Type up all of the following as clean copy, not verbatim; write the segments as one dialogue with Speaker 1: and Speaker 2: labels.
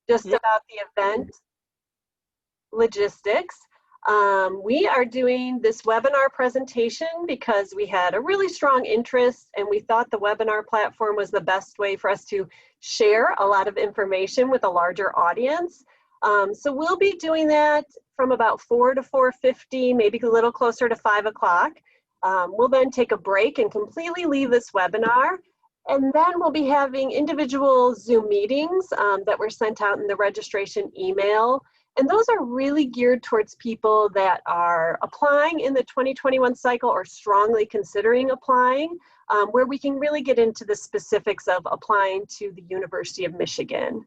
Speaker 1: just about the event logistics. We are doing this webinar presentation because we had a really strong interest and we thought the webinar platform was the best way for us to share a lot of information with a larger audience. So we'll be doing that from about 4 to 4:50, maybe a little closer to 5 o'clock. We'll then take a break and completely leave this webinar. And then we'll be having individual Zoom meetings that were sent out in the registration email. And those are really geared towards people that are applying in the 2021 cycle or strongly considering applying, where we can really get into the specifics of applying to the University of Michigan.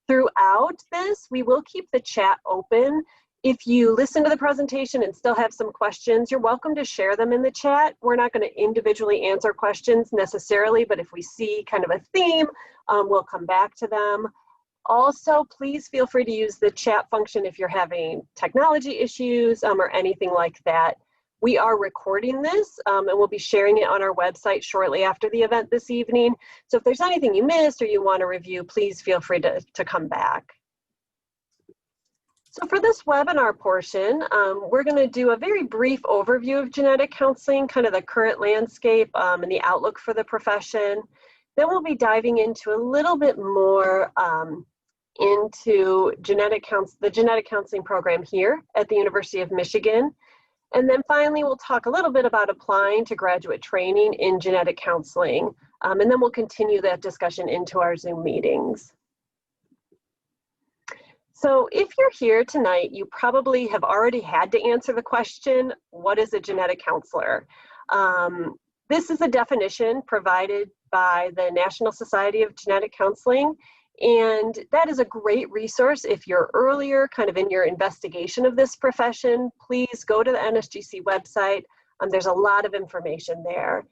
Speaker 1: Throughout this, we will keep the chat open. If you listen to the presentation and still have some questions, you're welcome to share them in the chat. We're not going to individually answer questions necessarily, but if we see kind of a theme, we'll come back to them. Also, please feel free to use the chat function if you're having technology issues or anything like that. We are recording this and we'll be sharing it on our website shortly after the event this evening. So if there's anything you missed or you want to review, please feel free to come back. So for this webinar portion, we're going to do a very brief overview of genetic counseling, kind of the current landscape and the outlook for the profession. Then we'll be diving into a little bit more into the genetic counseling program here at the University of Michigan. And then finally, we'll talk a little bit about applying to graduate training in genetic counseling. And then we'll continue that discussion into our Zoom meetings. So if you're here tonight, you probably have already had to answer the question, what is a genetic counselor? This is a definition provided by the National Society of Genetic Counseling. And that is a great resource if you're earlier kind of in your investigation of this profession. Please go to the NSGC website. There's a lot of information there.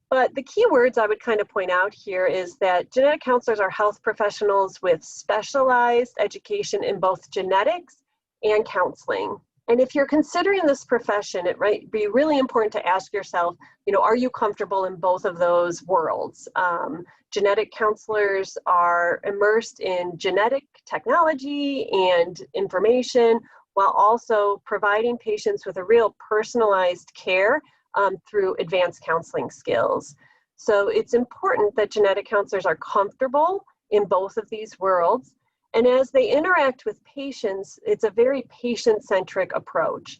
Speaker 1: But the key words I would kind of point out here is that genetic counselors are health professionals with specialized education in both genetics and counseling. And if you're considering this profession, it might be really important to ask yourself, are you comfortable in both of those worlds? Genetic counselors are immersed in genetic technology and information while also providing patients with a real personalized care through advanced counseling skills. So it's important that genetic counselors are comfortable in both of these worlds. And as they interact with patients, it's a very patient-centric approach.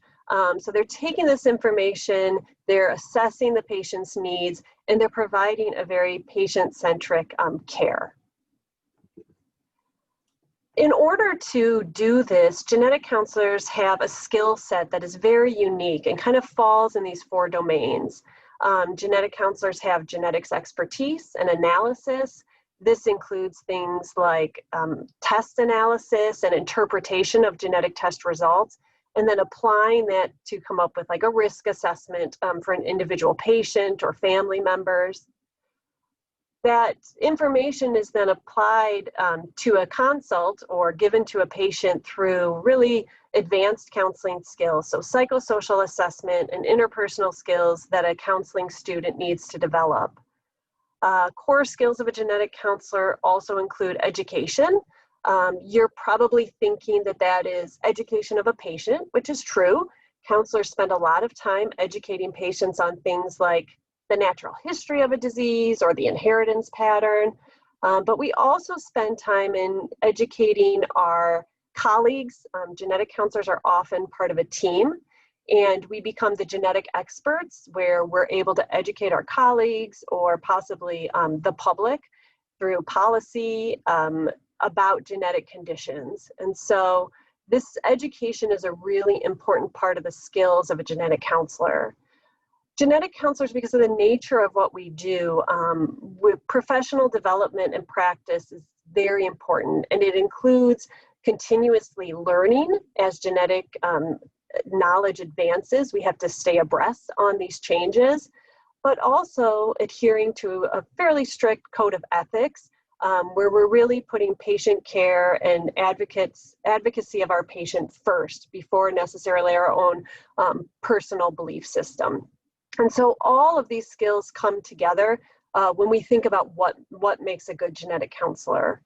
Speaker 1: So they're taking this information, they're assessing the patient's needs, and they're providing a very patient-centric care. In order to do this, genetic counselors have a skill set that is very unique and kind of falls in these 4 domains. Genetic counselors have genetics expertise and analysis. This includes things like test analysis and interpretation of genetic test results, and then applying that to come up with like a risk assessment for an individual patient or family members. That information is then applied to a consult or given to a patient through really advanced counseling skills, so psychosocial assessment and interpersonal skills that a counseling student needs to develop. Core skills of a genetic counselor also include education. You're probably thinking that that is education of a patient, which is true. Counselors spend a lot of time educating patients on things like the natural history of a disease or the inheritance pattern. But we also spend time in educating our colleagues. Genetic counselors are often part of a team, and we become the genetic experts where we're able to educate our colleagues or possibly the public through policy about genetic conditions. And so this education is a really important part of the skills of a genetic counselor. Genetic counselors, because of the nature of what we do, with professional development and practice is very important, and it includes continuously learning as genetic knowledge advances. We have to stay abreast on these changes, but also adhering to a fairly strict code of ethics where we're really putting patient care and advocacy of our patient first before necessarily our own personal belief system. And so all of these skills come together when we think about what makes a good genetic counselor.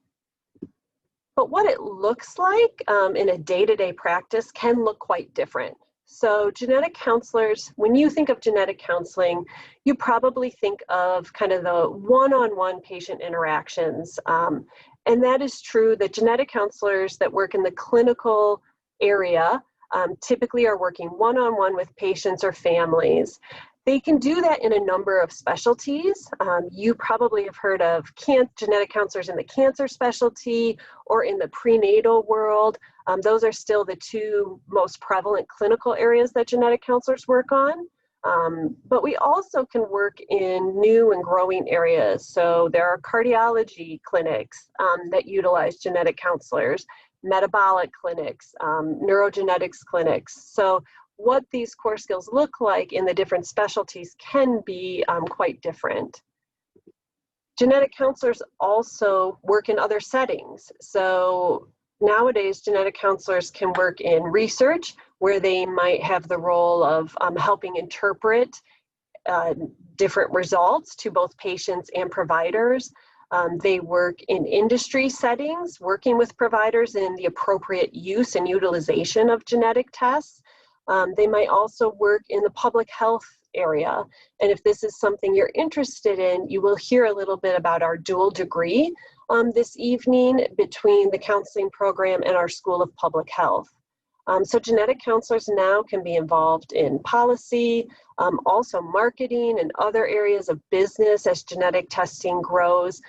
Speaker 1: but what it looks like in a day-to-day practice can look quite different. So genetic counselors, when you think of genetic counseling, you probably think of kind of the one-on-one patient interactions. And that is true that genetic counselors that work in the clinical area typically are working one-on-one with patients or families. They can do that in a number of specialties. You probably have heard of genetic counselors in the cancer specialty or in the prenatal world. Those are still the two most prevalent clinical areas that genetic counselors work on. But we also can work in new and growing areas. So there are cardiology clinics that utilize genetic counselors, metabolic clinics, neurogenetics clinics. So what these core skills look like in the different specialties can be quite different. Genetic counselors also work in other settings. So nowadays, genetic counselors can work in research where they might have the role of helping interpret different results to both patients and providers. They work in industry settings, working with providers in the appropriate use and utilization of genetic tests. They might also work in the public health area. And if this is something you're interested in, you will hear a little bit about our dual degree this evening between the counseling program and our School of Public Health. So genetic counselors now can be involved in policy, also marketing and other areas of business as genetic testing grows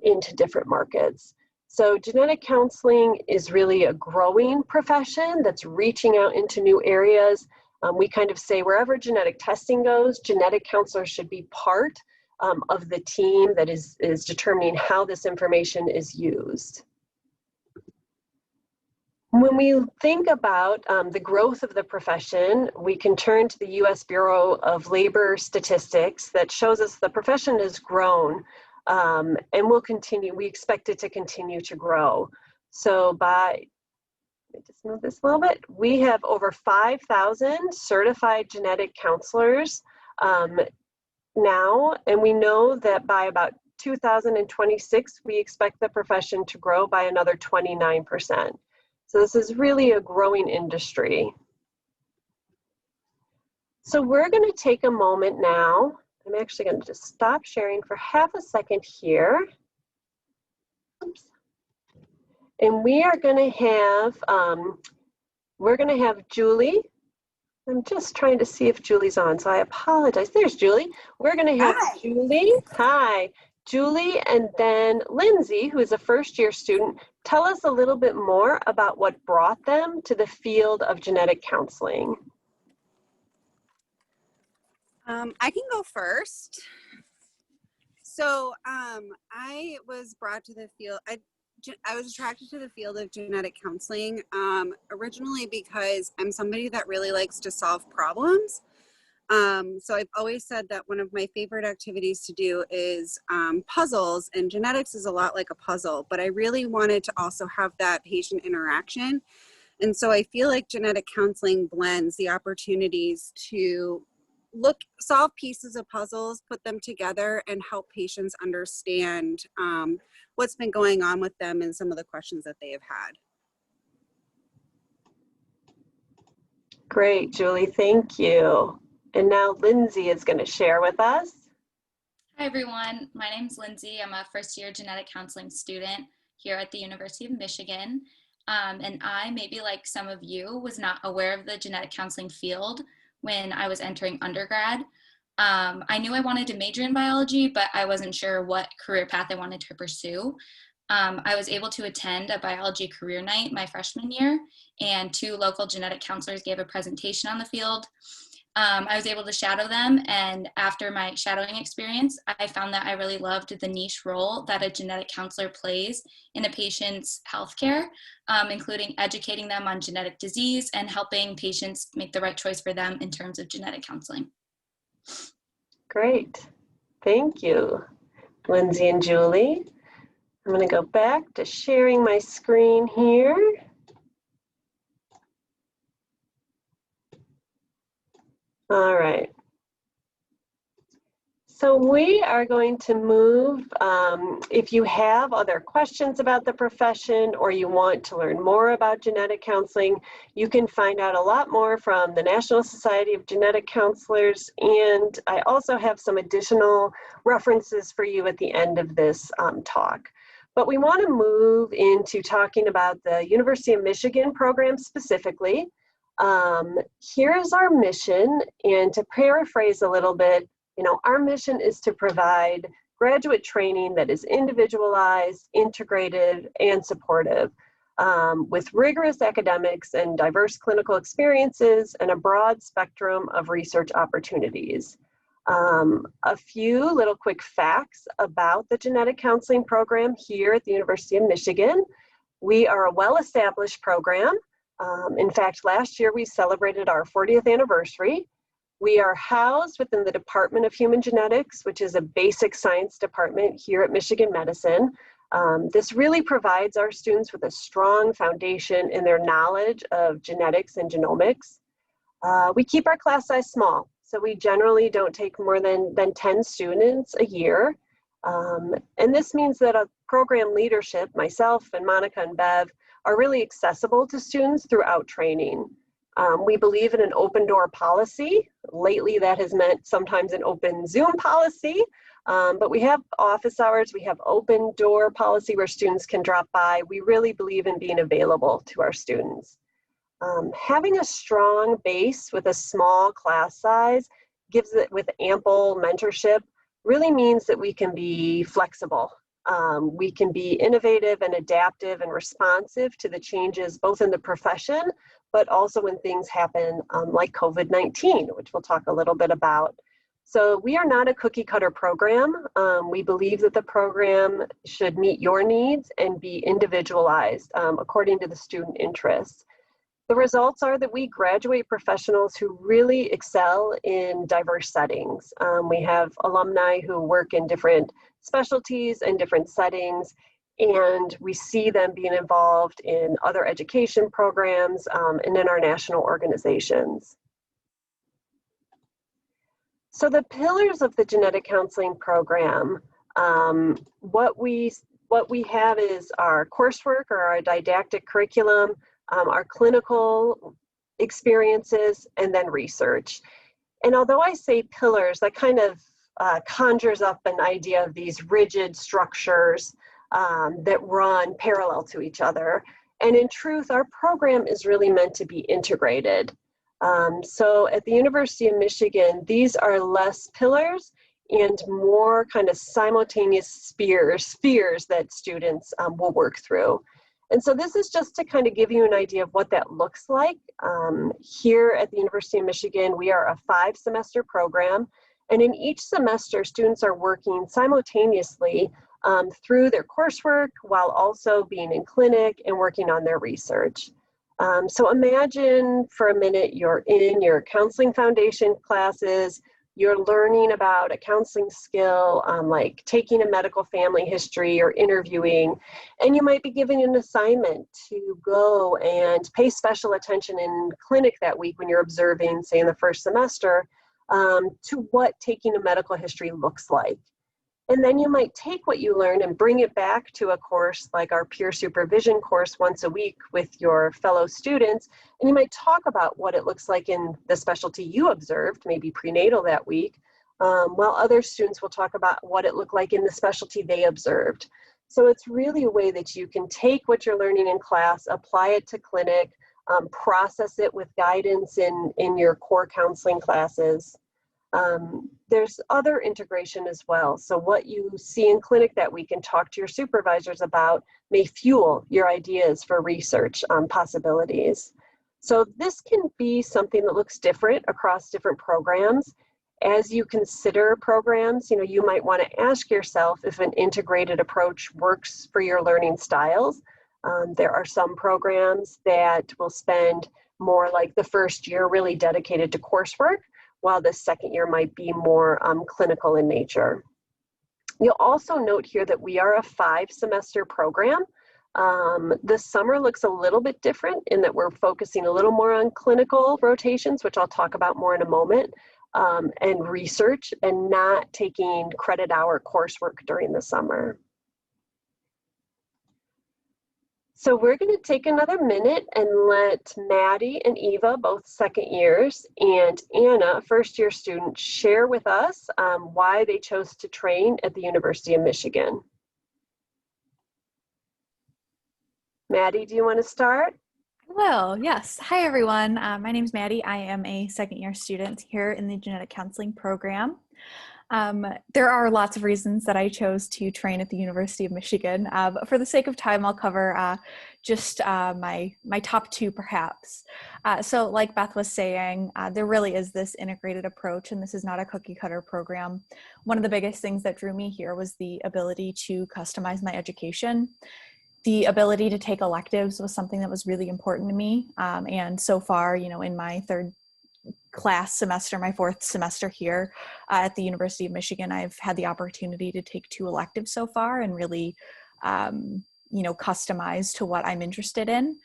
Speaker 1: into different markets. So genetic counseling is really a growing profession that's reaching out into new areas. We kind of say wherever genetic testing goes, genetic counselors should be part of the team that is determining how this information is used. When we think about the growth of the profession, we can turn to the U.S. Bureau of Labor Statistics that shows us the profession has grown and will continue. We expect it to continue to grow. So let me just move this a little bit. We have over 5,000 certified genetic counselors now, and we know that by about 2026, we expect the profession to grow by another 29%. So this is really a growing industry. So we're going to take a moment now. I'm actually going to just stop sharing for half a second here. Oops. And we are going to have Julie. I'm just trying to see if Julie's on, so I apologize. There's Julie. We're going to have
Speaker 2: Hi.
Speaker 1: Julie. Hi. Julie and then Lindsay, who is a first-year student, tell us a little bit more about what brought them to the field of genetic counseling.
Speaker 2: I can go first. So I was brought to the field, I was attracted to the field of genetic counseling originally because I'm somebody that really likes to solve problems. So I've always said that one of my favorite activities to do is puzzles, and genetics is a lot like a puzzle, but I really wanted to also have that patient interaction. And so I feel like genetic counseling blends the opportunities to solve pieces of puzzles, put them together, and help patients understand what's been going on with them and some of the questions that they have had.
Speaker 1: Great, Julie, thank you. And now Lindsay is going to share with us.
Speaker 3: Hi everyone, my name's Lindsay. I'm a first-year genetic counseling student here at the University of Michigan. And I, maybe like some of you, was not aware of the genetic counseling field when I was entering undergrad. I knew I wanted to major in biology, but I wasn't sure what career path I wanted to pursue. I was able to attend a biology career night my freshman year, and 2 local genetic counselors gave a presentation on the field. I was able to shadow them, and after my shadowing experience, I found that I really loved the niche role that a genetic counselor plays in a patient's healthcare, including educating them on genetic disease and helping patients make the right choice for them in terms of genetic counseling.
Speaker 1: Great, thank you, Lindsay and Julie. I'm going to go back to sharing my screen here. All right. So we are going to move, if you have other questions about the profession or you want to learn more about genetic counseling, you can find out a lot more from the National Society of Genetic Counselors, and I also have some additional references for you at the end of this talk. But we want to move into talking about the University of Michigan program specifically. Here's our mission, and to paraphrase a little bit, our mission is to provide graduate training that is individualized, integrated, and supportive, with rigorous academics and diverse clinical experiences and a broad spectrum of research opportunities. A few little quick facts about the genetic counseling program here at the University of Michigan. We are a well-established program. In fact, last year we celebrated our 40th anniversary. We are housed within the Department of Human Genetics, which is a basic science department here at Michigan Medicine. This really provides our students with a strong foundation in their knowledge of genetics and genomics. We keep our class size small, so we generally don't take more than 10 students a year. And this means that a program leadership, myself and Monica and Bev, are really accessible to students throughout training. We believe in an open door policy. Lately, that has meant sometimes an open Zoom policy, but we have office hours, we have open door policy where students can drop by. We really believe in being available to our students. Having a strong base with a small class size gives it with ample mentorship really means that we can be flexible. We can be innovative and adaptive and responsive to the changes both in the profession, but also when things happen like COVID-19, which we'll talk a little bit about. So we are not a cookie cutter program. We believe that the program should meet your needs and be individualized according to the student interests. The results are that we graduate professionals who really excel in diverse settings. We have alumni who work in different specialties and different settings, and we see them being involved in other education programs and in our national organizations. So the pillars of the genetic counseling program, what we have is our coursework or our didactic curriculum, our clinical experiences, and then research. And although I say pillars, that kind of conjures up an idea of these rigid structures that run parallel to each other. And in truth, our program is really meant to be integrated. So at the University of Michigan, these are less pillars and more kind of simultaneous spheres that students will work through. And so this is just to kind of give you an idea of what that looks like. Here at the University of Michigan, we are a 5-semester program. And in each semester, students are working simultaneously through their coursework while also being in clinic and working on their research. So imagine for a minute you're in your counseling foundation classes, you're learning about a counseling skill, like taking a medical family history or interviewing, and you might be given an assignment to go and pay special attention in clinic that week when you're observing, say in the first semester, to what taking a medical history looks like. And then you might take what you learned and bring it back to a course like our peer supervision course once a week with your fellow students. And you might talk about what it looks like in the specialty you observed, maybe prenatal that week, while other students will talk about what it looked like in the specialty they observed. So it's really a way that you can take what you're learning in class, apply it to clinic, process it with guidance in your core counseling classes. There's other integration as well. So what you see in clinic that week and talk to your supervisors about may fuel your ideas for research possibilities. So this can be something that looks different across different programs. As you consider programs, you might want to ask yourself if an integrated approach works for your learning styles. There are some programs that will spend more like the first year really dedicated to coursework, while the second year might be more clinical in nature. You'll also note here that we are a 5-semester program. The summer looks a little bit different in that we're focusing a little more on clinical rotations, which I'll talk about more in a moment. and research and not taking credit hour coursework during the summer. So we're going to take another minute and let Maddie and Eva, both second years, and Anna, first year student, share with us why they chose to train at the University of Michigan. Maddie, do you want to start?
Speaker 4: Hello, yes. Hi, everyone. My name is Maddie. I am a second year student here in the genetic counseling program. There are lots of reasons that I chose to train at the University of Michigan, but for the sake of time, I'll cover just my top two, perhaps. So like Beth was saying, there really is this integrated approach, and this is not a cookie cutter program. One of the biggest things that drew me here was the ability to customize my education. The ability to take electives was something that was really important to me. And so far, in my third class semester, my fourth semester here at the University of Michigan, I've had the opportunity to take 2 electives so far and really, customize to what I'm interested in.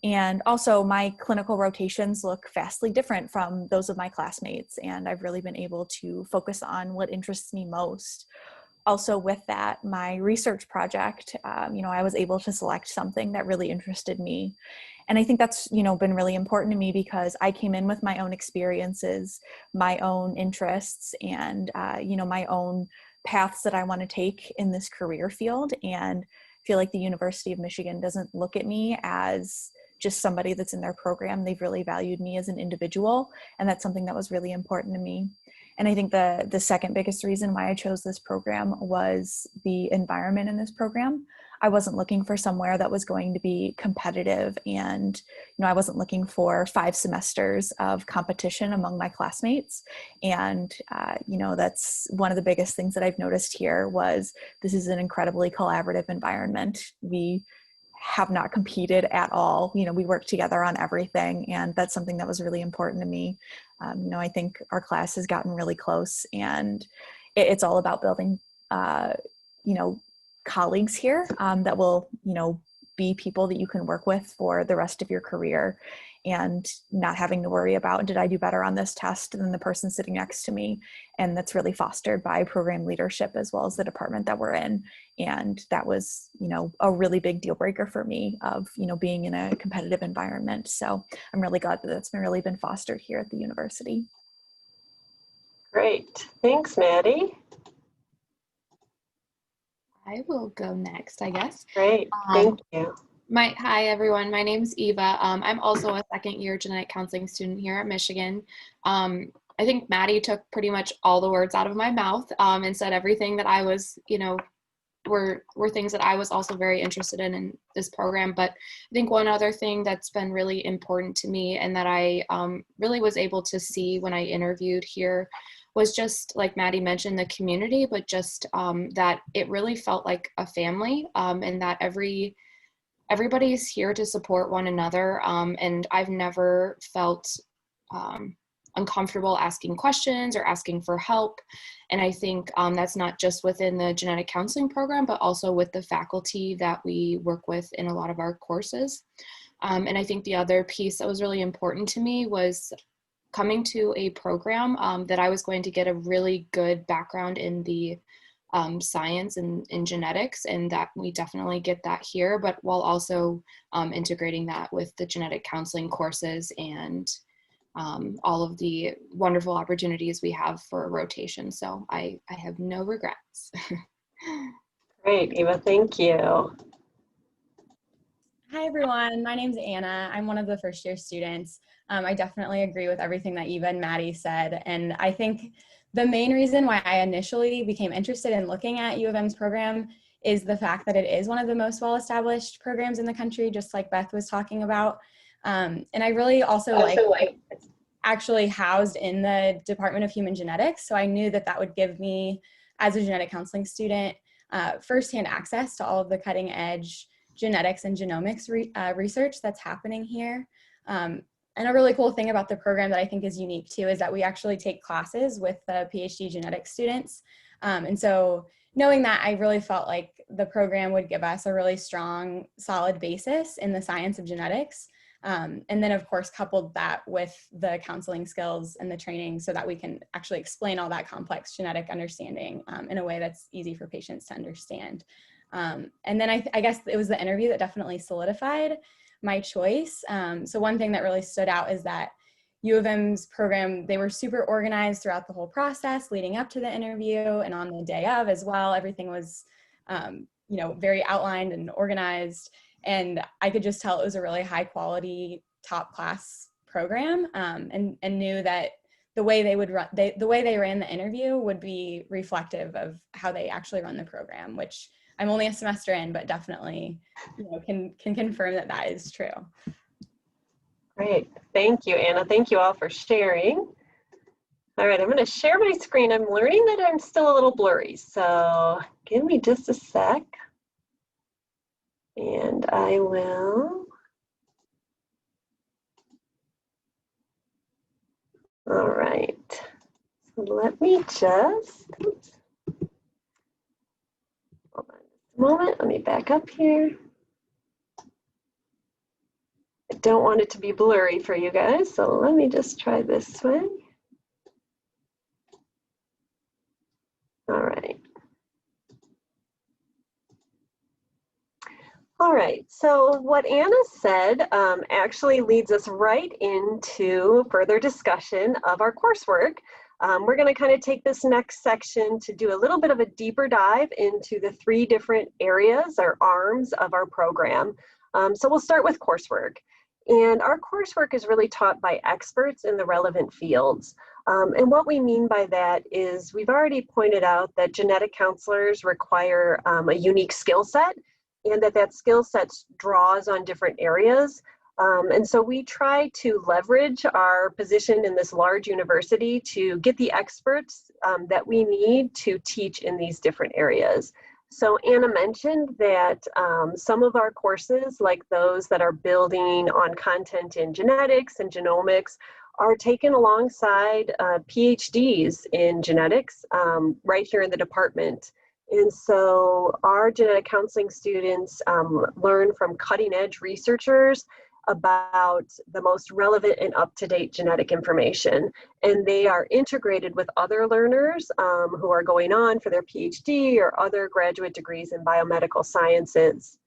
Speaker 4: And also my clinical rotations look vastly different from those of my classmates. And I've really been able to focus on what interests me most. Also with that, my research project, I was able to select something that really interested me. And I think that's, been really important to me because I came in with my own experiences, my own interests, and, my own paths that I want to take in this career field. And I feel like the University of Michigan doesn't look at me as just somebody that's in their program. They've really valued me as an individual. And that's something that was really important to me. And I think the second biggest reason why I chose this program was the environment in this program. I wasn't looking for somewhere that was going to be competitive, and I wasn't looking for 5 semesters of competition among my classmates. And that's one of the biggest things that I've noticed here was this is an incredibly collaborative environment. We have not competed at all. We work together on everything, and that's something that was really important to me. I think our class has gotten really close, and it's all about building, colleagues here that will, be people that you can work with for the rest of your career, and not having to worry about, did I do better on this test than the person sitting next to me? And that's really fostered by program leadership as well as the department that we're in. And that was, a really big deal breaker for me of, being in a competitive environment. So I'm really glad that that's really been fostered here at the university.
Speaker 1: Great. Thanks, Maddie.
Speaker 5: I will go next, I guess.
Speaker 1: Great. Thank you.
Speaker 5: Hi, everyone. My name's Eva. I'm also a second year genetic counseling student here at Michigan. I think Maddie took pretty much all the words out of my mouth and said everything that I was, were things that I was also very interested in this program. But I think one other thing that's been really important to me and that I really was able to see when I interviewed here was just, like Maddie mentioned, the community, but just that it really felt like a family, and that everybody's here to support one another. And I've never felt uncomfortable asking questions or asking for help. And I think that's not just within the genetic counseling program, but also with the faculty that we work with in a lot of our courses. And I think the other piece that was really important to me was coming to a program that I was going to get a really good background in the science and in genetics, and that we definitely get that here, but while also integrating that with the genetic counseling courses and all of the wonderful opportunities we have for rotation. So I have no regrets.
Speaker 1: Great, Eva, thank you.
Speaker 6: Hi, everyone. My name's Anna. I'm one of the first year students. I definitely agree with everything that Eva and Maddie said. And I think the main reason why I initially became interested in looking at U of M's program is the fact that it is one of the most well-established programs in the country, just like Beth was talking about. And I really also like actually housed in the Department of Human Genetics. So I knew that that would give me, as a genetic counseling student, firsthand access to all of the cutting edge genetics and genomics research that's happening here. And a really cool thing about the program that I think is unique too is that we actually take classes with the PhD genetics students. And so knowing that, I really felt like the program would give us a really strong, solid basis in the science of genetics. And then of course, coupled that with the counseling skills and the training so that we can actually explain all that complex genetic understanding in a way that's easy for patients to understand. And then I guess it was the interview that definitely solidified my choice. So one thing that really stood out is that U of M's program, they were super organized throughout the whole process leading up to the interview and on the day of as well. Everything was, very outlined and organized. And I could just tell it was a really high quality, top class program, and knew that the way they would run, the way they ran the interview would be reflective of how they actually run the program, which I'm only a semester in, but definitely can confirm that that is true.
Speaker 1: Great. Thank you, Anna. Thank you all for sharing. All right, I'm going to share my screen. I'm learning that I'm still a little blurry, so give me just a sec. And I will. All right. So let me just, oops. Hold on just a moment. Let me back up here. I don't want it to be blurry for you guys, so let me just try this way. All right. All right, so what Anna said actually leads us right into further discussion of our coursework. We're going to kind of take this next section to do a little bit of a deeper dive into the 3 different areas or arms of our program. So we'll start with coursework. And our coursework is really taught by experts in the relevant fields. And what we mean by that is we've already pointed out that genetic counselors require a unique skill set, and that skill set draws on different areas. And so we try to leverage our position in this large university to get the experts that we need to teach in these different areas. So Anna mentioned that some of our courses, like those that are building on content in genetics and genomics, are taken alongside PhDs in genetics right here in the department. And so our genetic counseling students learn from cutting edge researchers about the most relevant and up-to-date genetic information. And they are integrated with other learners who are going on for their PhD or other graduate degrees in biomedical sciences.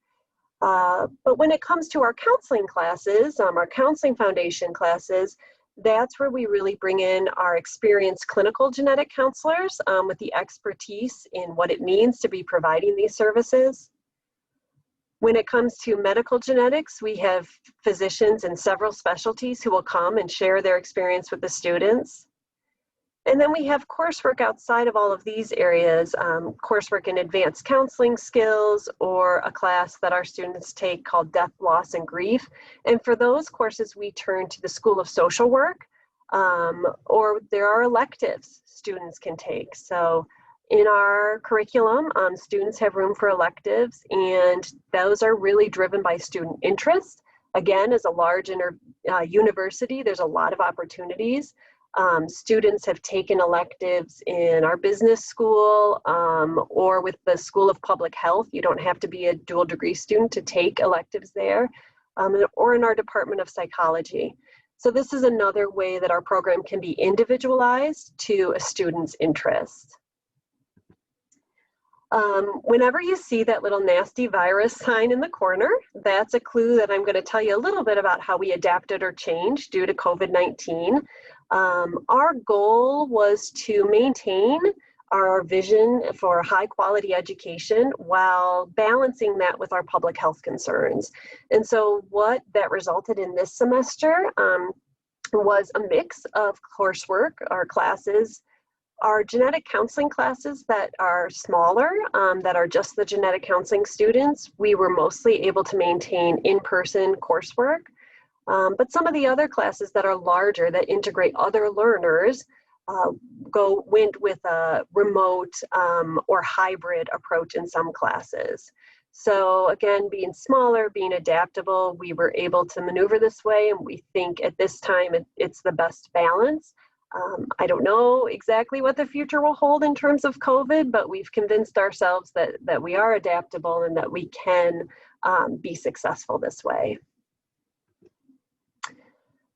Speaker 1: But when it comes to our counseling classes, our counseling foundation classes, that's where we really bring in our experienced clinical genetic counselors with the expertise in what it means to be providing these services. When it comes to medical genetics, we have physicians in several specialties who will come and share their experience with the students. And then we have coursework outside of all of these areas, coursework in advanced counseling skills, or a class that our students take called Death, Loss, and Grief. And for those courses, we turn to the School of Social Work, or there are electives students can take. So in our curriculum, students have room for electives, and those are really driven by student interest. Again, as a large university, there's a lot of opportunities. Students have taken electives in our business school or with the School of Public Health. You don't have to be a dual degree student to take electives there, or in our Department of Psychology. So this is another way that our program can be individualized to a student's interest. Whenever you see that little nasty virus sign in the corner, that's a clue that I'm going to tell you a little bit about how we adapted or changed due to COVID-19. Our goal was to maintain our vision for high quality education while balancing that with our public health concerns. And so what that resulted in this semester was a mix of coursework, our classes, our genetic counseling classes that are smaller, that are just the genetic counseling students. We were mostly able to maintain in-person coursework. But some of the other classes that are larger, that integrate other learners, went with a remote or hybrid approach in some classes. So again, being smaller, being adaptable, we were able to maneuver this way, and we think at this time it's the best balance. I don't know exactly what the future will hold in terms of COVID, but we've convinced ourselves that we are adaptable and that we can be successful this way.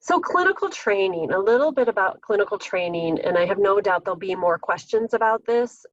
Speaker 1: So clinical training, a little bit about clinical training, and I have no doubt there'll be more questions about this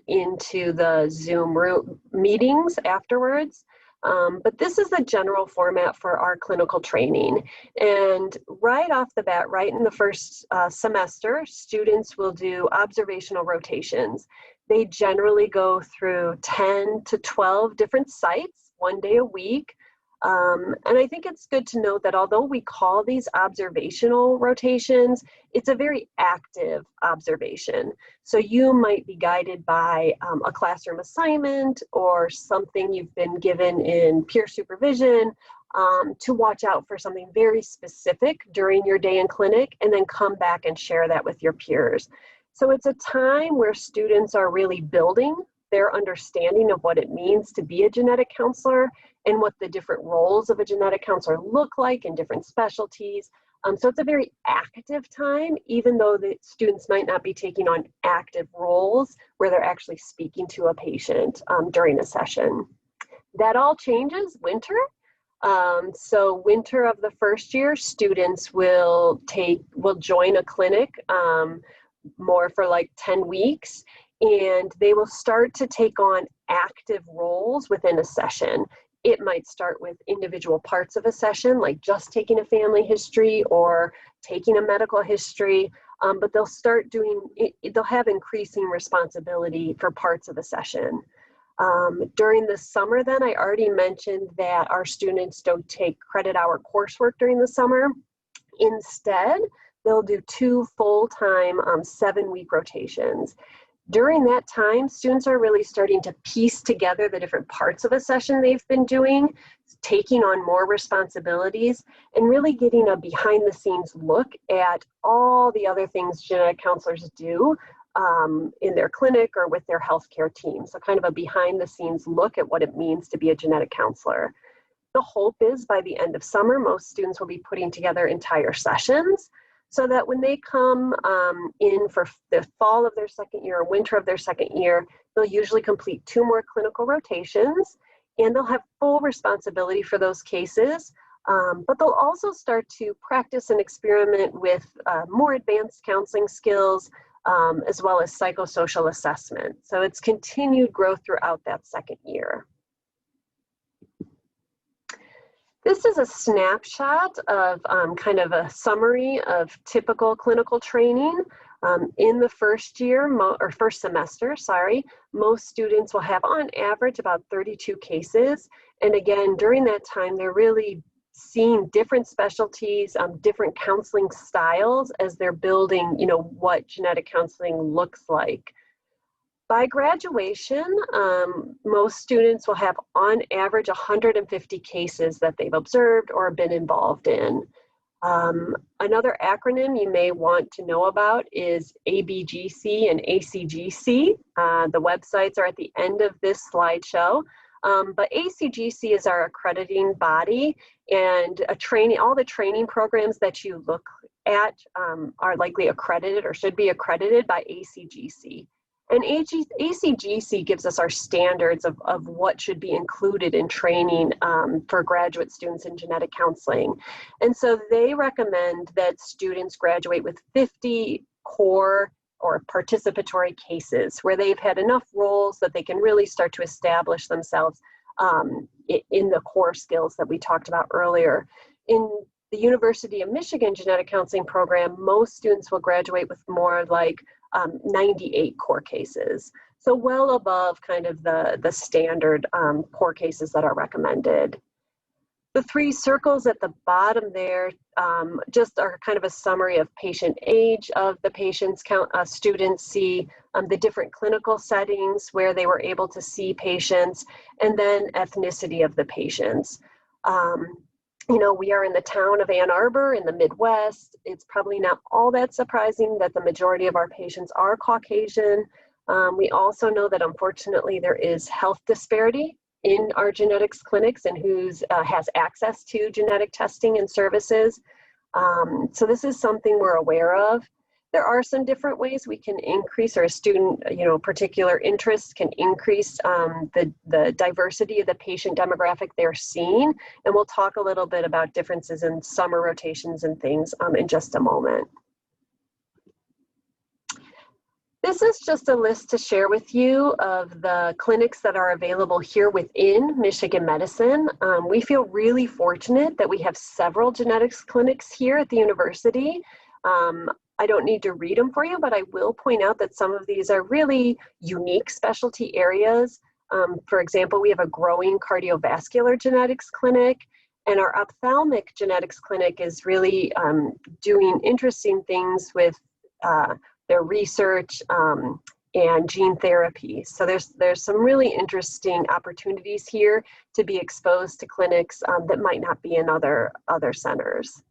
Speaker 1: into the Zoom room meetings afterwards. But this is the general format for our clinical training. And right off the bat, right in the first semester, students will do observational rotations. They generally go through 10 to 12 different sites, 1 day a week. And I think it's good to note that although we call these observational rotations, it's a very active observation. So you might be guided by a classroom assignment or something you've been given in peer supervision to watch out for something very specific during your day in clinic, and then come back and share that with your peers. So it's a time where students are really building their understanding of what it means to be a genetic counselor and what the different roles of a genetic counselor look like in different specialties. So it's a very active time, even though the students might not be taking on active roles where they're actually speaking to a patient during a session. That all changes winter. So winter of the first year, students will join a clinic more for like 10 weeks, and they will start to take on active roles within a session. It might start with individual parts of a session, like just taking a family history or taking a medical history, but they'll start doing, they'll have increasing responsibility for parts of a session. During the summer then, I already mentioned that our students don't take credit hour coursework during the summer. Instead, they'll do 2 full-time 7-week rotations. During that time, students are really starting to piece together the different parts of a session they've been doing, taking on more responsibilities, and really getting a behind-the-scenes look at all the other things genetic counselors do in their clinic or with their healthcare team. So kind of a behind-the-scenes look at what it means to be a genetic counselor. The hope is by the end of summer, most students will be putting together entire sessions, so that when they come in for the fall of their second year or winter of their second year, they'll usually complete 2 more clinical rotations, and they'll have full responsibility for those cases. But they'll also start to practice and experiment with more advanced counseling skills, as well as psychosocial assessment. So it's continued growth throughout that second year. This is a snapshot of kind of a summary of typical clinical training. In the first year, or first semester, sorry, most students will have on average about 32 cases. And again, during that time, they're really seeing different specialties, different counseling styles as they're building, what genetic counseling looks like. By graduation, most students will have on average 150 cases that they've observed or been involved in. Another acronym you may want to know about is ABGC and ACGC. The websites are at the end of this slideshow. But ACGC is our accrediting body, and all the training programs that you look at are likely accredited or should be accredited by ACGC. And ACGC gives us our standards of what should be included in training for graduate students in genetic counseling. And so they recommend that students graduate with 50 core or participatory cases where they've had enough roles that they can really start to establish themselves in the core skills that we talked about earlier. In the University of Michigan Genetic Counseling Program, most students will graduate with more like 98 core cases. So well above kind of the standard core cases that are recommended. The 3 circles at the bottom there just are kind of a summary of patient age of the patients. Students see the different clinical settings where they were able to see patients, and then ethnicity of the patients. We are in the town of Ann Arbor in the Midwest. It's probably not all that surprising that the majority of our patients are Caucasian. We also know that unfortunately there is health disparity in our genetics clinics and who has access to genetic testing and services. So this is something we're aware of. There are some different ways we can increase, or a student, particular interest can increase the diversity of the patient demographic they're seeing. And we'll talk a little bit about differences in summer rotations and things in just a moment. This is just a list to share with you of the clinics that are available here within Michigan Medicine. We feel really fortunate that we have several genetics clinics here at the university. I don't need to read them for you, but I will point out that some of these are really unique specialty areas. For example, we have a growing cardiovascular genetics clinic, and our ophthalmic genetics clinic is really doing interesting things with their research and gene therapy. So there's some really interesting opportunities here to be exposed to clinics that might not be in other centers.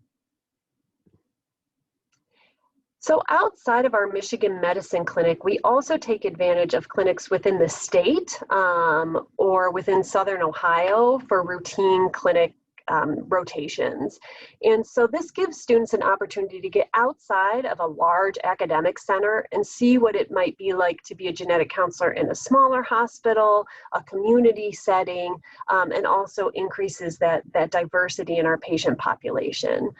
Speaker 1: So outside of our Michigan Medicine Clinic, we also take advantage of clinics within the state or within Southern Ohio for routine clinic rotations. And so this gives students an opportunity to get outside of a large academic center and see what it might be like to be a genetic counselor in a smaller hospital, a community setting, and also increases that diversity in our patient population.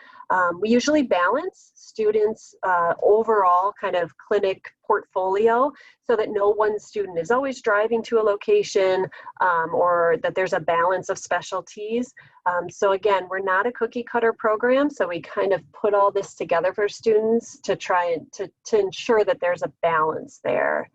Speaker 1: We usually balance students' overall kind of clinic portfolio so that no one student is always driving to a location or that there's a balance of specialties. So again, we're not a cookie cutter program, so we kind of put all this together for students to try and to ensure that there's a balance there.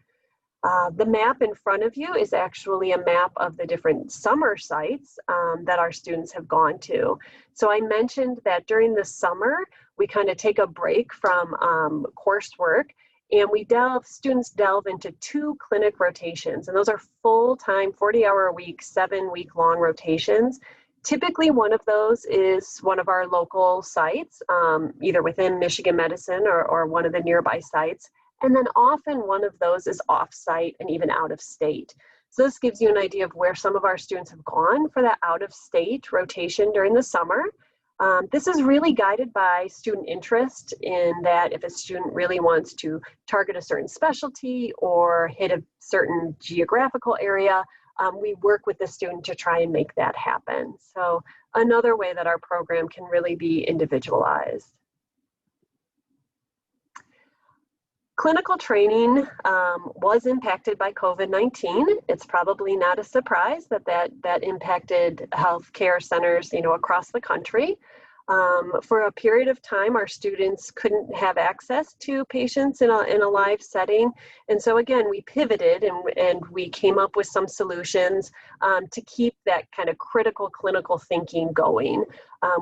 Speaker 1: The map in front of you is actually a map of the different summer sites that our students have gone to. So I mentioned that during the summer, we kind of take a break from coursework, and students delve into 2 clinic rotations, and those are full-time, 40-hour-a-week, 7-week-long rotations. Typically, one of those is one of our local sites, either within Michigan Medicine or one of the nearby sites. And then often one of those is off-site and even out of state. So this gives you an idea of where some of our students have gone for that out-of-state rotation during the summer. This is really guided by student interest in that if a student really wants to target a certain specialty or hit a certain geographical area, we work with the student to try and make that happen. So another way that our program can really be individualized. Clinical training was impacted by COVID-19. It's probably not a surprise that impacted healthcare centers, across the country. For a period of time, our students couldn't have access to patients in a live setting. And so again, we pivoted and we came up with some solutions to keep that kind of critical clinical thinking going.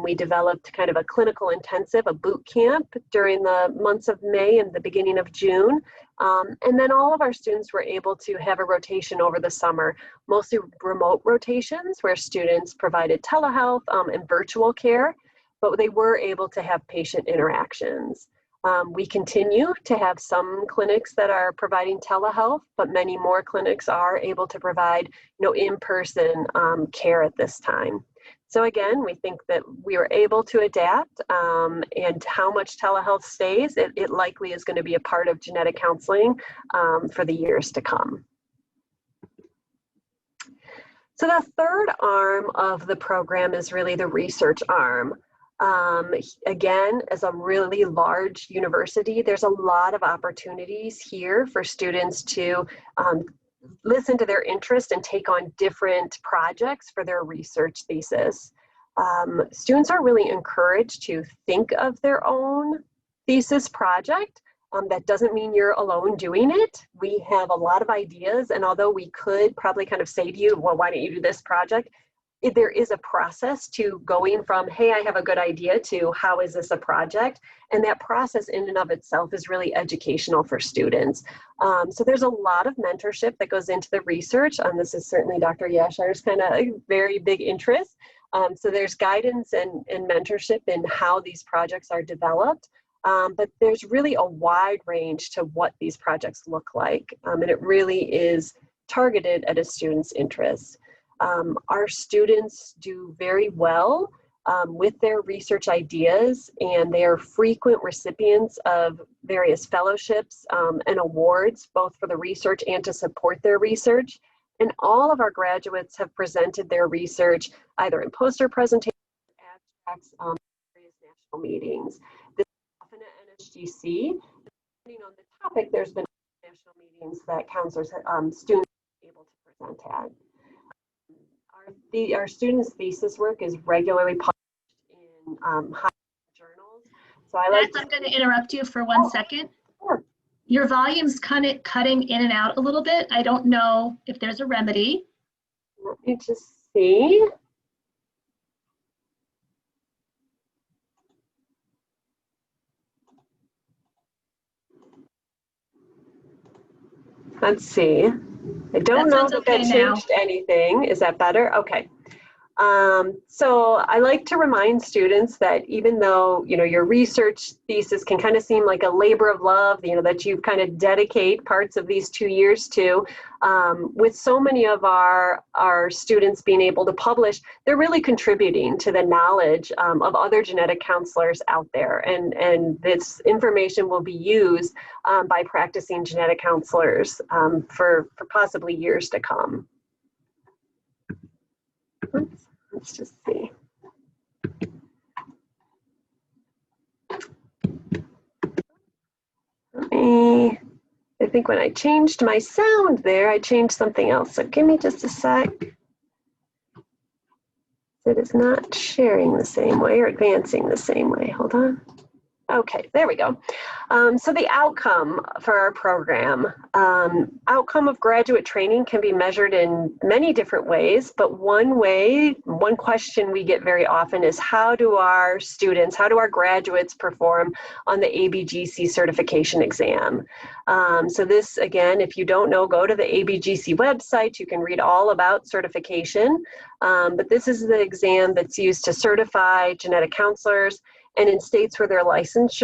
Speaker 1: We developed kind of a clinical intensive, a boot camp during the months of May and the beginning of June. And then all of our students were able to have a rotation over the summer, mostly remote rotations where students provided telehealth and virtual care, but they were able to have patient interactions. We continue to have some clinics that are providing telehealth, but many more clinics are able to provide in-person care at this time. So again, we think that we were able to adapt, and how much telehealth stays, it likely is going to be a part of genetic counseling for the years to come. So the third arm of the program is really the research arm. Again, as a really large university, there's a lot of opportunities here for students to listen to their interest and take on different projects for their research thesis. Students are really encouraged to think of their own thesis project. That doesn't mean you're alone doing it. We have a lot of ideas, and although we could probably kind of say to you, well, why don't you do this project? There is a process to going from, hey, I have a good idea, to how is this a project? And that process in and of itself is really educational for students. So there's a lot of mentorship that goes into the research. This is certainly Dr. Yashar's kind of a very big interest. So there's guidance and mentorship in how these projects are developed. But there's really a wide range to what these projects look like. And it really is targeted at a student's interests. Our students do very well with their research ideas, and they are frequent recipients of various fellowships and awards, both for the research and to support their research. And all of our graduates have presented their research either in poster presentations, abstracts, various national meetings. This is often at NSGC. Depending on the topic, there's been national meetings that counselors, students are able to present at. Our students' thesis work is regularly published in high journals. So I'm
Speaker 7: going to interrupt you for 1 second.
Speaker 1: Sure.
Speaker 7: Your volume's kind of cutting in and out a little bit. I don't know if there's a remedy.
Speaker 1: Let me just see. Let's see. I don't know that that changed anything. Is that better? Okay. So I like to remind students that even though, your research thesis can kind of seem like a labor of love, that you kind of dedicate parts of these 2 years to, with so many of our students being able to publish, they're really contributing to the knowledge of other genetic counselors out there. And this information will be used by practicing genetic counselors for possibly years to come. Let's just see. I think when I changed my sound there, I changed something else. So give me just a sec. It is not sharing the same way or advancing the same way. Hold on. Okay, there we go. So the outcome for our program, outcome of graduate training can be measured in many different ways, but one question we get very often is how do our graduates perform on the ABGC certification exam? So this, again, if you don't know, go to the ABGC website. You can read all about certification, but this is the exam that's used to certify genetic counselors. And in states where they're licensed,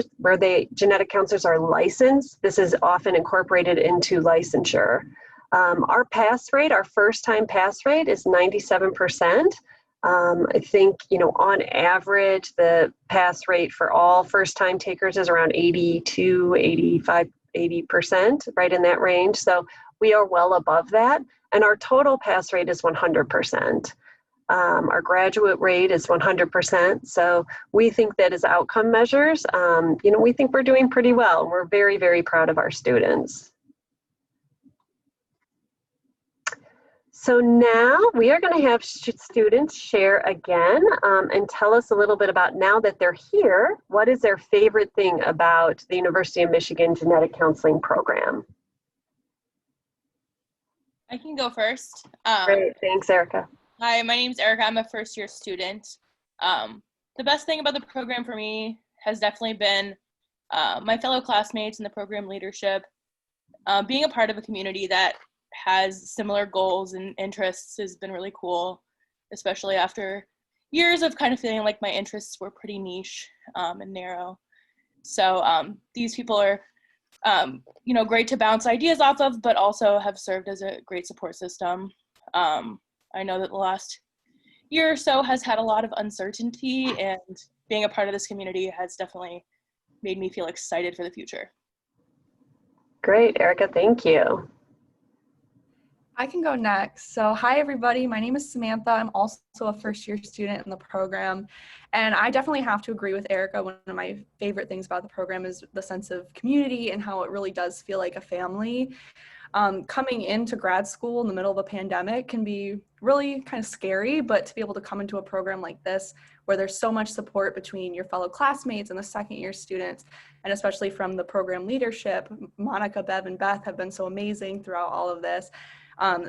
Speaker 1: genetic counselors are licensed, this is often incorporated into licensure. Our pass rate, our first-time pass rate is 97%. I think, on average, the pass rate for all first-time takers is around 82, 85, 80%, right in that range. So we are well above that. And our total pass rate is 100%. Our graduate rate is 100%. So we think that as outcome measures, we think we're doing pretty well. We're very, very proud of our students. So now we are going to have students share again and tell us a little bit about, now that they're here, what is their favorite thing about the University of Michigan Genetic Counseling Program?
Speaker 8: I can go first.
Speaker 1: Great, thanks, Erica.
Speaker 8: Hi, my name's Erica. I'm a first-year student. The best thing about the program for me has definitely been my fellow classmates and the program leadership. Being a part of a community that has similar goals and interests has been really cool, especially after years of kind of feeling like my interests were pretty niche and narrow. So these people are, great to bounce ideas off of, but also have served as a great support system. I know that the last year or so has had a lot of uncertainty, and being a part of this community has definitely made me feel excited for the future.
Speaker 1: Great, Erica, thank you.
Speaker 4: I can go next. So hi, everybody. My name is Samantha. I'm also a first-year student in the program. And I definitely have to agree with Erica. One of my favorite things about the program is the sense of community and how it really does feel like a family. Coming into grad school in the middle of a pandemic can be really kind of scary, but to be able to come into a program like this, where there's so much support between your fellow classmates and the second-year students, and especially from the program leadership, Monica, Bev, and Beth have been so amazing throughout all of this.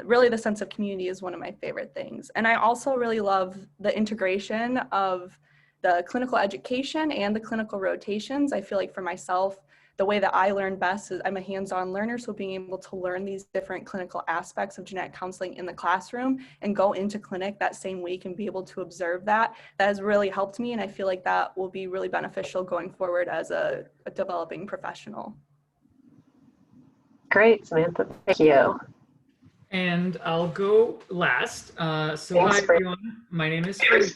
Speaker 4: Really, the sense of community is one of my favorite things. And I also really love the integration of the clinical education and the clinical rotations. I feel like for myself, the way that I learn best is I'm a hands-on learner, so being able to learn these different clinical aspects of genetic counseling in the classroom and go into clinic that same week and be able to observe that has really helped me, and I feel like that will be really beneficial going forward as a developing professional.
Speaker 1: Great, Samantha, thank you.
Speaker 9: And I'll go last. So
Speaker 1: Thanks,
Speaker 9: hi everyone, my name is Farid.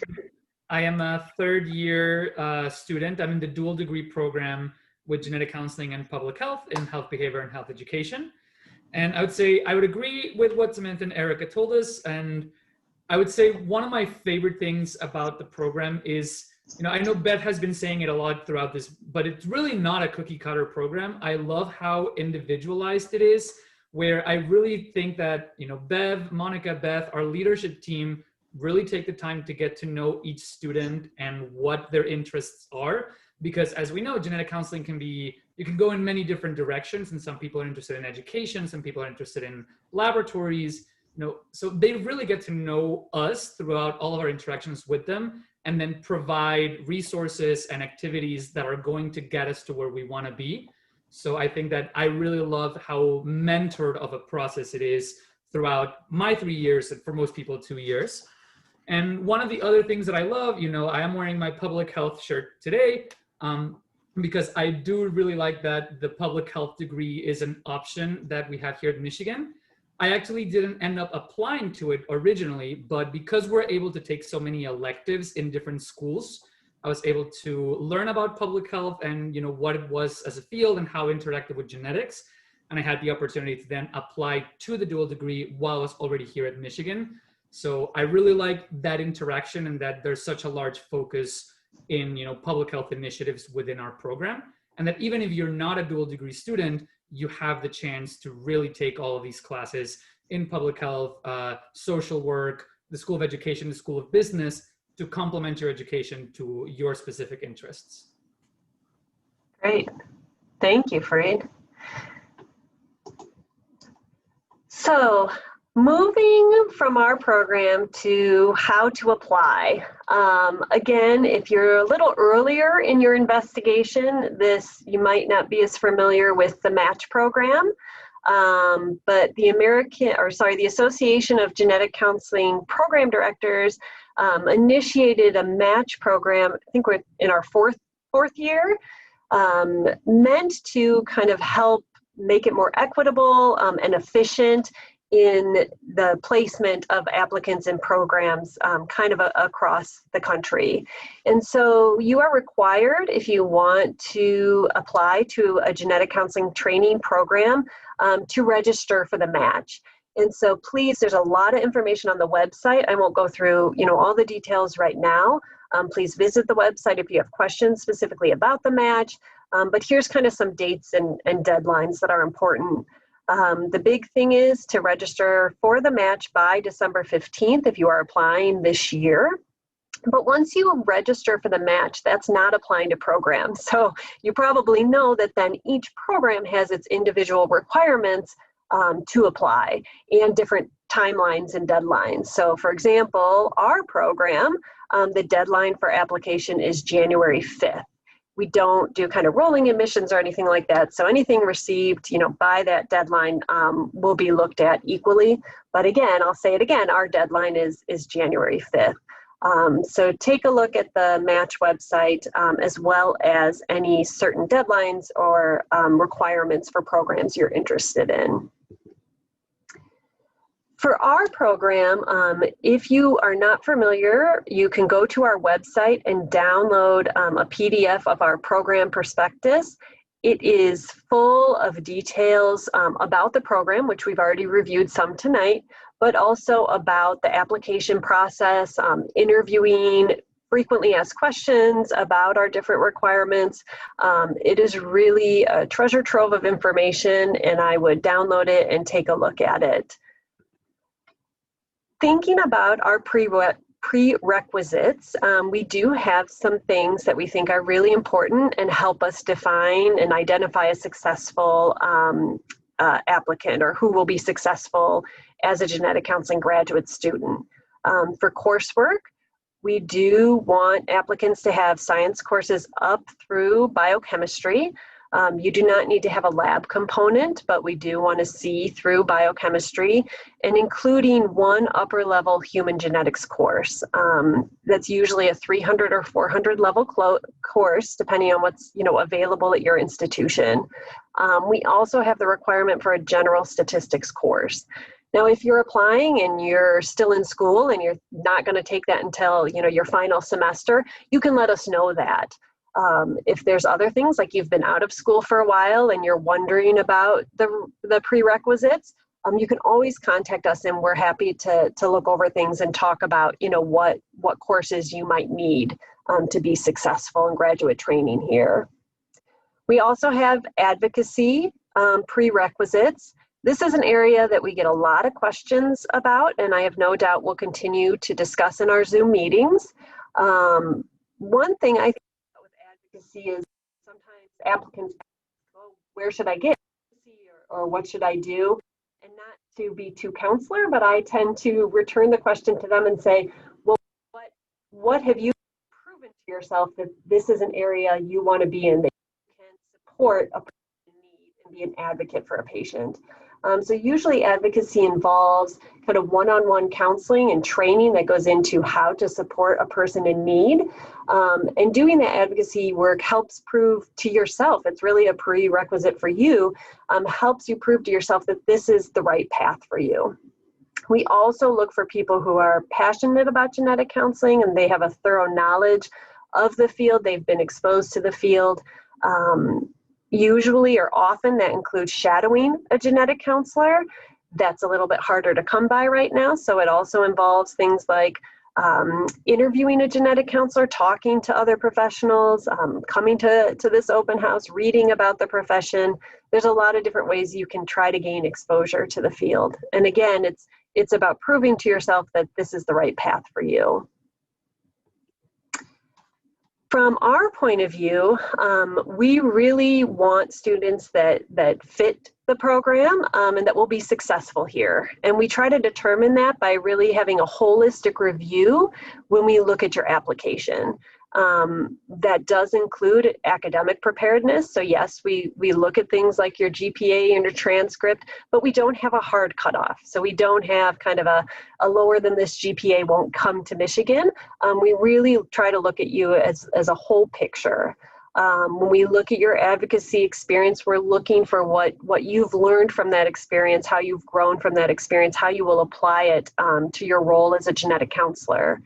Speaker 9: I am a third year student. I'm in the dual degree program with genetic counseling and public health in health behavior and health education. And I would say I would agree with what Samantha and Erica told us. And I would say one of my favorite things about the program is, I know Bev has been saying it a lot throughout this, but it's really not a cookie cutter program. I love how individualized it is, where I really think that, Bev, Monica, Beth, our leadership team really take the time to get to know each student and what their interests are. Because as we know, genetic counseling you can go in many different directions, and some people are interested in education, some people are interested in laboratories, so they really get to know us throughout all of our interactions with them, and then provide resources and activities that are going to get us to where we want to be. So I think that I really love how mentored of a process it is throughout my 3 years, and for most people 2 years. And one of the other things that I love, I am wearing my public health shirt today, because I do really like that the public health degree is an option that we have here at Michigan. I actually didn't end up applying to it originally, but because we're able to take so many electives in different schools, I was able to learn about public health and what it was as a field and how it interacted with genetics. And I had the opportunity to then apply to the dual degree while I was already here at Michigan. So I really like that interaction, and that there's such a large focus in public health initiatives within our program. And that even if you're not a dual degree student, you have the chance to really take all of these classes in public health, social work, the School of Education, the School of Business, to complement your education to your specific interests.
Speaker 1: Great. Thank you, Fareed. So moving from our program to how to apply. Again, if you're a little earlier in your investigation, you might not be as familiar with the MATCH program, but the Association of Genetic Counseling Program Directors initiated a MATCH program. I think we're in our fourth year, meant to kind of help make it more equitable and efficient in the placement of applicants in programs across the country. And so you are required, if you want to apply to a genetic counseling training program, to register for the match. And so please, there's a lot of information on the website. I won't go through all the details right now. Please visit the website if you have questions specifically about the match. But here's kind of some dates and deadlines that are important. The big thing is to register for the match by December 15th if you are applying this year. But once you register for the match, that's not applying to programs. So you probably know that then each program has its individual requirements to apply, and different timelines and deadlines. So for example, our program, the deadline for application is January 5th. We don't do kind of rolling admissions or anything like that. So anything received, by that deadline will be looked at equally. But again, I'll say it again, our deadline is January 5th. So take a look at the match website, as well as any certain deadlines or requirements for programs you're interested in. For our program, if you are not familiar, you can go to our website and download a PDF of our program prospectus. It is full of details about the program, which we've already reviewed some tonight, but also about the application process, interviewing, frequently asked questions about our different requirements. It is really a treasure trove of information, and I would download it and take a look at it. Thinking about our prerequisites, we do have some things that we think are really important and help us define and identify a successful applicant, or who will be successful as a genetic counseling graduate student. For coursework, we do want applicants to have science courses up through biochemistry. You do not need to have a lab component, but we do want to see through biochemistry, and including one upper level human genetics course. That's usually a 300 or 400 level course, depending on what's available at your institution. We also have the requirement for a general statistics course. Now, if you're applying and you're still in school and you're not going to take that until, your final semester, you can let us know that. If there's other things, like you've been out of school for a while and you're wondering about the prerequisites, you can always contact us, and we're happy to look over things and talk about, what courses you might need to be successful in graduate training here. We also have advocacy prerequisites. This is an area that we get a lot of questions about, and I have no doubt we'll continue to discuss in our Zoom meetings. One thing I think about with advocacy is sometimes applicants ask, oh, where should I get advocacy, or what should I do? And not to be too counselor, but I tend to return the question to them and say, well, what have you proven to yourself that this is an area you want to be in, that you can support a person in need and be an advocate for a patient? So usually advocacy involves kind of one-on-one counseling and training that goes into how to support a person in need. And doing that advocacy work helps prove to yourself, it's really a prerequisite for you, helps you prove to yourself that this is the right path for you. We also look for people who are passionate about genetic counseling and they have a thorough knowledge of the field, they've been exposed to the field. Usually or often that includes shadowing a genetic counselor. That's a little bit harder to come by right now. So it also involves things like interviewing a genetic counselor, talking to other professionals, coming to this open house, reading about the profession. There's a lot of different ways you can try to gain exposure to the field. And again, it's about proving to yourself that this is the right path for you. From our point of view, we really want students that fit the program and that will be successful here. And we try to determine that by really having a holistic review when we look at your application. That does include academic preparedness. So yes, we look at things like your GPA and your transcript, but we don't have a hard cutoff. So we don't have kind of a lower than this GPA won't come to Michigan. We really try to look at you as a whole picture. When we look at your advocacy experience, we're looking for what you've learned from that experience, how you've grown from that experience, how you will apply it to your role as a genetic counselor.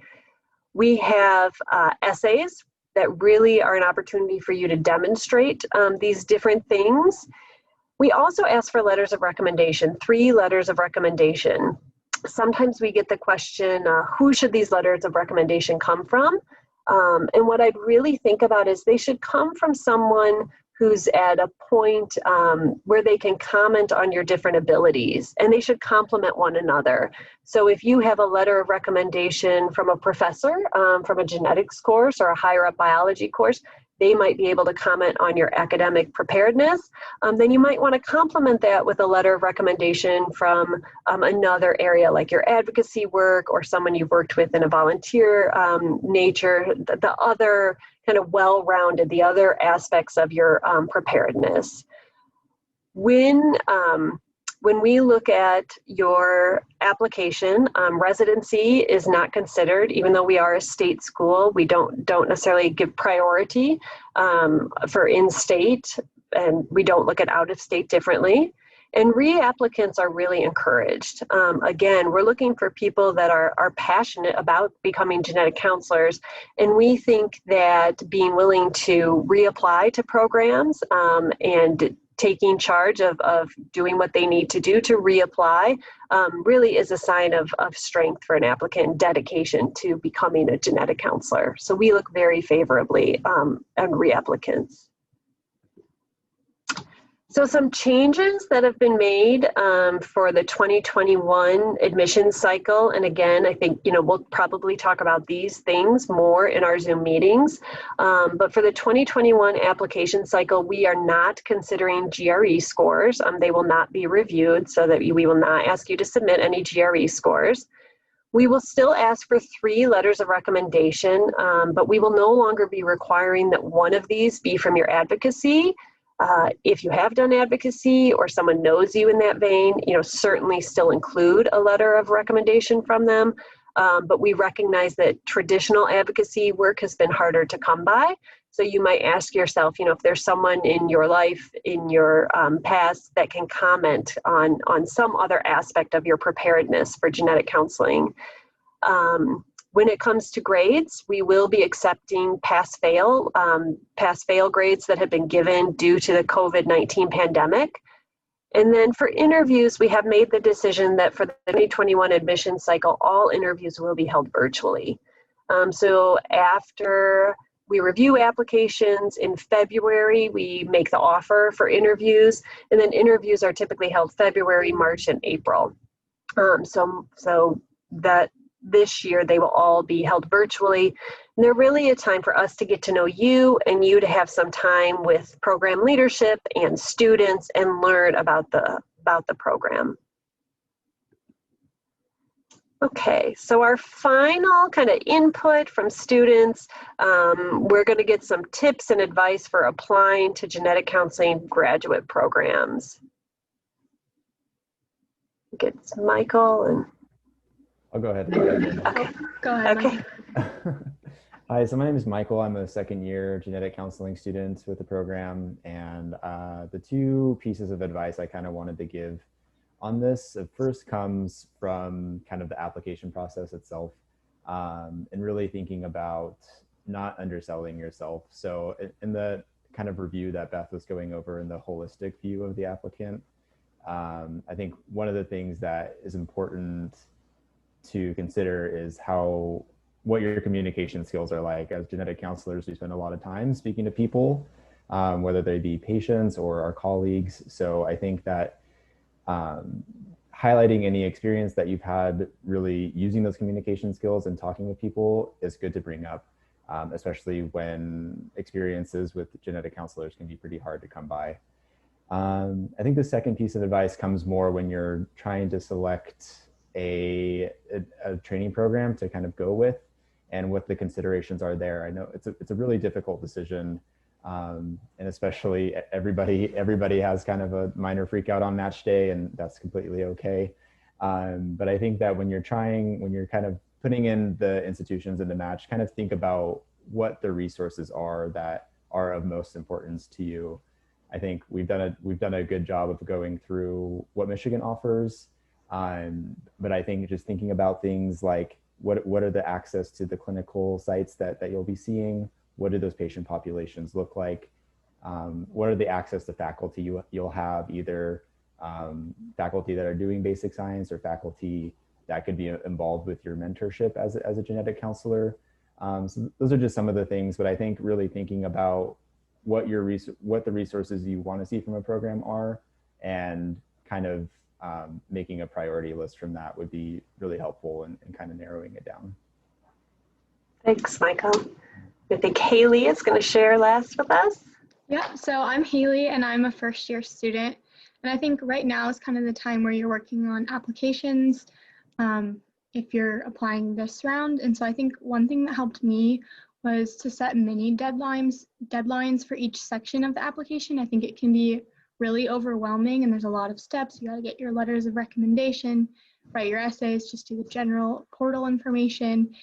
Speaker 1: We have essays that really are an opportunity for you to demonstrate these different things. We also ask for letters of recommendation, 3 letters of recommendation. Sometimes we get the question, who should these letters of recommendation come from? And what I'd really think about is they should come from someone who's at a point where they can comment on your different abilities, and they should complement one another. So if you have a letter of recommendation from a professor, from a genetics course or a higher up biology course, they might be able to comment on your academic preparedness. Then you might want to complement that with a letter of recommendation from another area like your advocacy work or someone you've worked with in a volunteer nature, the other kind of well-rounded, the other aspects of your preparedness. When we look at your application, residency is not considered, even though we are a state school. We don't necessarily give priority for in-state, and we don't look at out-of-state differently. And reapplicants are really encouraged. Again, we're looking for people that are passionate about becoming genetic counselors, and we think that being willing to reapply to programs and taking charge of doing what they need to do to reapply really is a sign of strength for an applicant, dedication to becoming a genetic counselor. So we look very favorably on reapplicants. So some changes that have been made for the 2021 admissions cycle, and again, I think we'll probably talk about these things more in our Zoom meetings. But for the 2021 application cycle, we are not considering GRE scores. They will not be reviewed, so that we will not ask you to submit any GRE scores. We will still ask for 3 letters of recommendation, but we will no longer be requiring that one of these be from your advocacy. If you have done advocacy or someone knows you in that vein, certainly still include a letter of recommendation from them. But we recognize that traditional advocacy work has been harder to come by. So you might ask yourself, if there's someone in your life, in your past, that can comment on some other aspect of your preparedness for genetic counseling. When it comes to grades, we will be accepting pass-fail grades that have been given due to the COVID-19 pandemic. And then for interviews, we have made the decision that for the 2021 admission cycle, all interviews will be held virtually. So after we review applications in February, we make the offer for interviews, and then interviews are typically held February, March, and April. So that this year they will all be held virtually. And they're really a time for us to get to know you and you to have some time with program leadership and students and learn about the program. Okay, so our final kind of input from students, we're going to get some tips and advice for applying to genetic counseling graduate programs. Get Michael and
Speaker 10: I'll go ahead.
Speaker 1: okay.
Speaker 7: Go ahead.
Speaker 1: Okay.
Speaker 10: Hi, so my name is Michael. I'm a second year genetic counseling student with the program. And the two pieces of advice I kind of wanted to give on this, first comes from kind of the application process itself, and really thinking about not underselling yourself. So in the kind of review that Beth was going over in the holistic view of the applicant, I think one of the things that is important to consider is what your communication skills are like. As genetic counselors, we spend a lot of time speaking to people, whether they be patients or our colleagues. So I think that highlighting any experience that you've had really using those communication skills and talking with people is good to bring up, especially when experiences with genetic counselors can be pretty hard to come by. I think the second piece of advice comes more when you're trying to select a training program to kind of go with and what the considerations are there. I know it's a really difficult decision. And especially everybody has kind of a minor freak out on match day, and that's completely okay. But I think that when you're kind of putting in the institutions in the match, kind of think about what the resources are that are of most importance to you. I think we've done a good job of going through what Michigan offers. But I think just thinking about things like what are the access to the clinical sites that you'll be seeing? What do those patient populations look like? What are the access to faculty you'll have, either faculty that are doing basic science or faculty that could be involved with your mentorship as a genetic counselor. So those are just some of the things, but I think really thinking about what the resources you want to see from a program are, and kind of making a priority list from that would be really helpful in kind of narrowing it down.
Speaker 1: Thanks, Michael. I think Haley is going to share last with us.
Speaker 11: Yeah, so I'm Haley and I'm a first year student. And I think right now is kind of the time where you're working on applications if you're applying this round. And so I think one thing that helped me was to set mini deadlines for each section of the application. I think it can be really overwhelming and there's a lot of steps. You got to get your letters of recommendation, write your essays, just do the general portal information.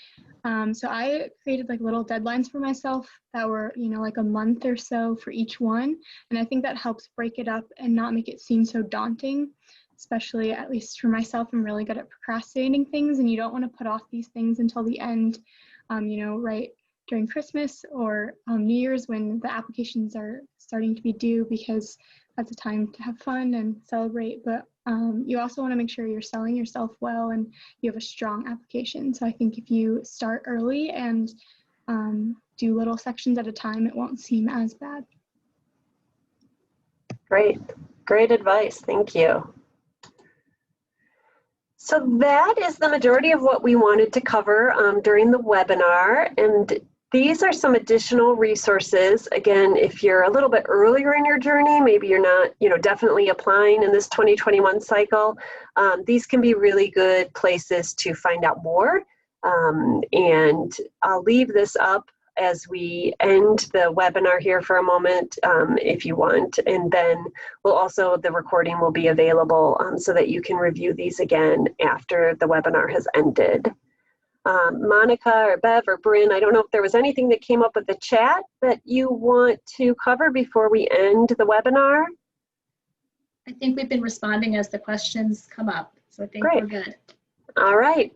Speaker 11: So I created like little deadlines for myself that were, like a month or so for each one. And I think that helps break it up and not make it seem so daunting, especially at least for myself. I'm really good at procrastinating things, and you don't want to put off these things until the end, right during Christmas or New Year's when the applications are starting to be due, because that's a time to have fun and celebrate. But you also want to make sure you're selling yourself well and you have a strong application. So I think if you start early and do little sections at a time, it won't seem as bad.
Speaker 1: Great advice. Thank you. So that is the majority of what we wanted to cover during the webinar. And these are some additional resources. Again, if you're a little bit earlier in your journey, maybe you're not, definitely applying in this 2021 cycle, these can be really good places to find out more. And I'll leave this up as we end the webinar here for a moment, if you want. And then the recording will be available so that you can review these again after the webinar has ended. Monica or Bev or Bryn, I don't know if there was anything that came up with the chat that you want to cover before we end the webinar.
Speaker 7: I think we've been responding as the questions come up, so I think
Speaker 1: Great.
Speaker 7: we're good.
Speaker 1: All right.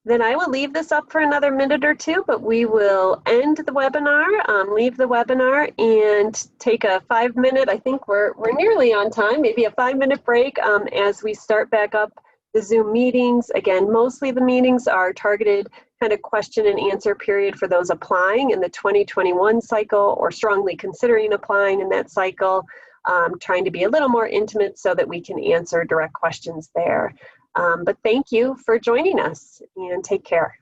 Speaker 1: Then I will leave this up for another minute or two, but we will end the webinar, leave the webinar and take a 5-minute, I think we're nearly on time, maybe a 5-minute break as we start back up the Zoom meetings. Again, mostly the meetings are targeted kind of question and answer period for those applying in the 2021 cycle or strongly considering applying in that cycle, trying to be a little more intimate so that we can answer direct questions there. But thank you for joining us and take care.